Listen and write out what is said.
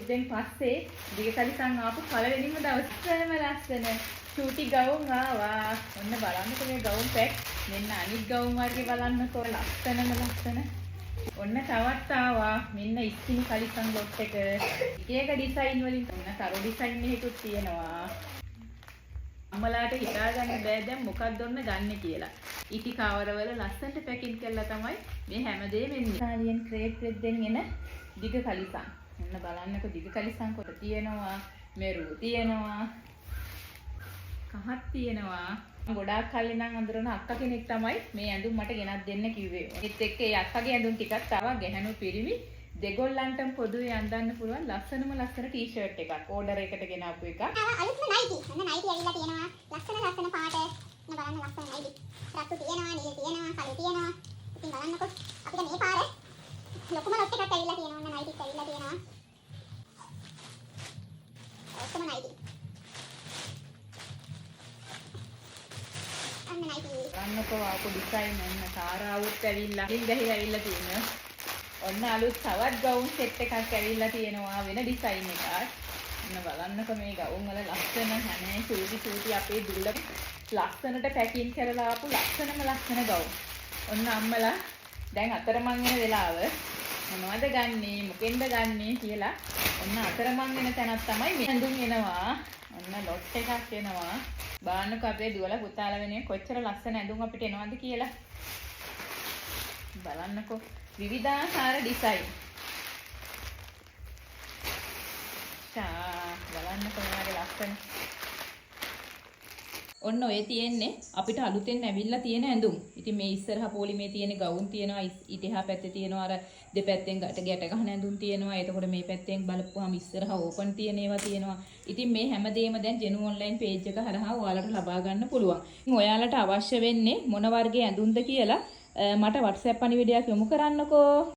යුද්ධෙන් පස්සේ දිග කලිසම් ආපු පළවෙනිම දවසේම ලස්සන චූටි ගවුම් ආවා. ඔන්න බලන්නකෝ මේ ගවුම් පැක්. මෙන්න අනිත් ගවුම් වර්ගේ බලන්නකෝ ලස්සන. ඔන්න තවත් ආවා. මෙන්න ඉස්කිනි කලිසම් ලොට් එක. එක ඩිසයින් වලින් ඔන්න තරු ඩිසයින් එකකුත් තියෙනවා. අම්මලාට හිතාගන්න බෑ දැන් මොකක්ද ඔන්න ගන්න කියලා. ඉටි කවරවල ලස්සනට පැකින් කරලා තමයි මේ හැමදේම එන්නේ. ඉතාලියන් ක්‍රේප් රෙද්දෙන් එන දිග කලිසම්. ඔන්න බලන්නකෝ දිග කලිසම් කොට තියෙනවා. මෙරු තියෙනවා. කහක් තියෙනවා. ගොඩාක් කල්ලි නම් අඳුරන අක්කා කෙනෙක් තමයි මේ ඇඳුම් මට ගෙනත් දෙන්න කිව්වේ. ඒත් එක්ක ඒ අක්කගේ ඇඳුම් ටිකක් ආවා ගැහණු පිරිමි දෙගොල්ලන්ටම පොදුවේ අඳන්න පුළුවන් ලස්සනම ලස්සන ටී-ෂර්ට් එකක් ඕඩර් එකට ගෙනාපු එකක්. අලුත්ම නයිටි. අන්න නයිටි ඇවිල්ලා තියෙනවා. ලස්සන පාට. ඔන්න බලන්න ලස්සන නයිටි. රතු තියෙනවා, නිල් තියෙනවා, කළු තියෙනවා. ඉතින් බලන්නකො අපිට මේ පාර ලොකුම ලොට් එකක් ඇවිල්ලා තියෙනවා. ඔන්න නයිටිත් ඇවිල්ලා තියෙනවා. ඔක්කොම නයිටි. අන්න නයිටි. ගන්නකෝ ආපු ඩිසයින් ඔන්න සාරාවුත් ඇවිල්ලා ගහිලා ඇවිල්ලා තියෙනවා. ඔන්න අලුත් තවත් ගවුම් සෙට් එකක් ඇවිල්ලා තියෙනවා වෙන ඩිසයින් එකක්. ඔන්න බලන්නකෝ මේ ගවුම් වල ලස්සන හැනේ චූටි අපේ දුල්ල ලස්සනට පැකින් කරලා ආපු ලස්සන ගවුම්. ඔන්න අම්මලා දැන් අතරමං වෙන වෙලාව මොනවද ගන්නෙ මොකෙන්ද ගන්නෙ කියලා ඔන්න අතරමං වෙන තැනක් තමයි මේ ඇඳුම් එනවා. ඔන්න ලොට් එකක් එනවා. බලන්නකෝ අපේ දුවලා පුතාලා වෙනේ කොච්චර ලස්සන ඇඳුම් අපිට එනවද කියලා. බලන්නකෝ විවිධාකාර ඩිසයින්. බලන්නකෝ මේවාගේ ලස්සන. ඔන්න ඔය තියෙන්නේ අපිට අලුතෙන් ඇවිල්ලා තියෙන ඇඳුම්. ඉතින් මේ ඉස්සරහා පොලිමේ තියෙන ගවුම් තියෙනවා. ඊටහා පැත්තේ තියෙනවා අර දෙපැත්තෙන් ගැට ගහන ඇඳුම් තියෙනවා. එතකොට මේ පැත්තෙන් බලපුවාම ඉස්සරහා ඕපන් තියෙන ඒවා තියෙනවා. ඉතින් මේ හැමදේම දැන් ජෙනු ඔන්ලයින් පේජ් එක හරහා ඔයාලට ලබා ගන්න පුළුවන්. ඉතින් ඔයාලට අවශ්‍ය වෙන්නේ මොන වර්ගයේ ඇඳුම්ද කියලා මට WhatsApp පණිවිඩයක් යොමු කරන්නකෝ.